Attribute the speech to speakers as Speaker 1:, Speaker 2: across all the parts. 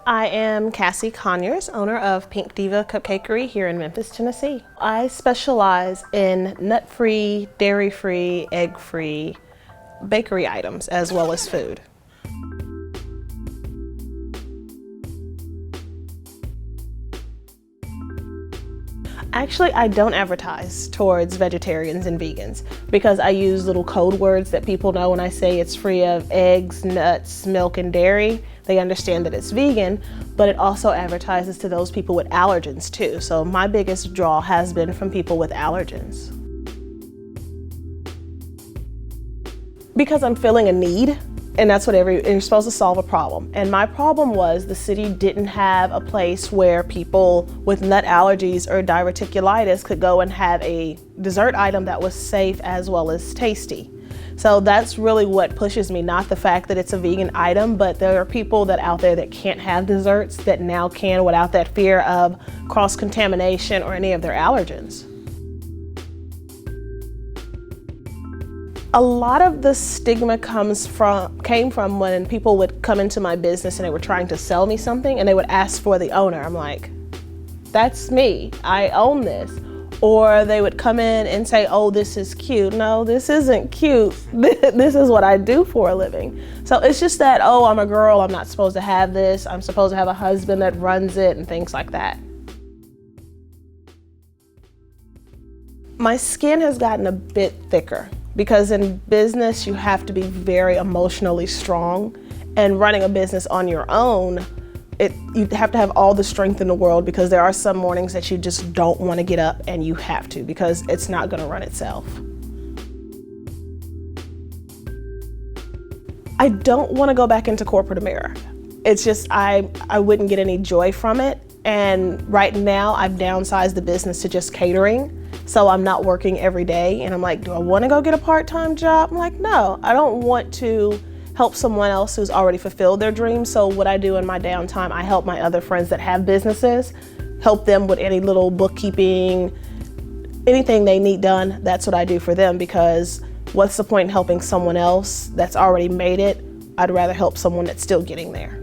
Speaker 1: I am Cassi Conyers, owner of Pink Diva Cupcakery here in Memphis, Tennessee. I specialize in nut-free, dairy-free, egg-free bakery items as well as food. Actually, I don't advertise towards vegetarians and vegans because I use little code words that people know when I say it's free of eggs, nuts, milk, and dairy. They understand that it's vegan, but it also advertises to those people with allergens too. So my biggest draw has been from people with allergens. Because I'm filling a need, and that's what you're supposed to solve a problem. And my problem was the city didn't have a place where people with nut allergies or diverticulitis could go and have a dessert item that was safe as well as tasty. So that's really what pushes me, not the fact that it's a vegan item, but there are people out there that can't have desserts that now can without that fear of cross-contamination or any of their allergens. A lot of the stigma came from when people would come into my business and they were trying to sell me something and they would ask for the owner. I'm like, that's me, I own this. Or they would come in and say, oh, this is cute. No, this isn't cute. This is what I do for a living. So it's just that, oh, I'm a girl, I'm not supposed to have this. I'm supposed to have a husband that runs it and things like that. My skin has gotten a bit thicker because in business, you have to be very emotionally strong, and running a business on your own, you have to have all the strength in the world because there are some mornings that you just don't want to get up and you have to because it's not going to run itself. I don't want to go back into corporate America. It's just I wouldn't get any joy from it. And right now I've downsized the business to just catering. So I'm not working every day. And I'm like, do I want to go get a part-time job? I'm like, no, I don't want to help someone else who's already fulfilled their dreams. So what I do in my downtime, I help my other friends that have businesses, help them with any little bookkeeping, anything they need done. That's what I do for them, because what's the point in helping someone else that's already made it? I'd rather help someone that's still getting there.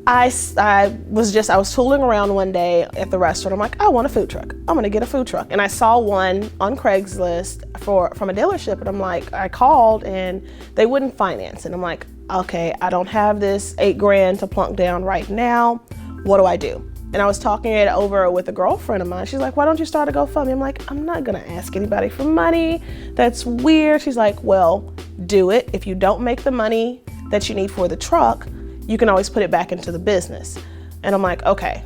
Speaker 1: I was tooling around one day at the restaurant. I'm like, I want a food truck. I'm gonna get a food truck. And I saw one on Craigslist from a dealership, and I'm like, I called and they wouldn't finance. And I'm like, okay, I don't have this $8,000 to plunk down right now. What do I do? And I was talking it over with a girlfriend of mine. She's like, why don't you start a GoFundMe? I'm like, I'm not gonna ask anybody for money. That's weird. She's like, well, do it. If you don't make the money that you need for the truck, you can always put it back into the business. And I'm like, okay.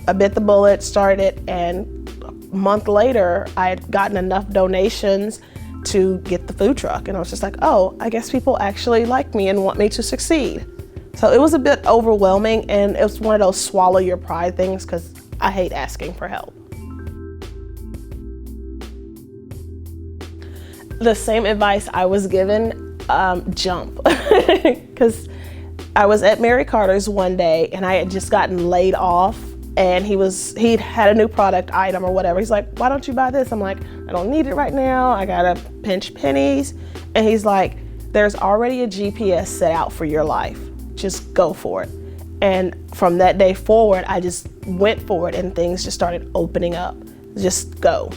Speaker 1: I bit the bullet, started it, and a month later, I had gotten enough donations to get the food truck. And I was just like, oh, I guess people actually like me and want me to succeed. So it was a bit overwhelming, and it was one of those swallow your pride things because I hate asking for help. The same advice I was given, jump. Because I was at Mary Carter's one day and I had just gotten laid off, and he'd had a new product item or whatever. He's like, why don't you buy this? I'm like, I don't need it right now. I gotta pinch pennies. And he's like, there's already a GPS set out for your life. Just go for it. And from that day forward, I just went for it and things just started opening up. Just go.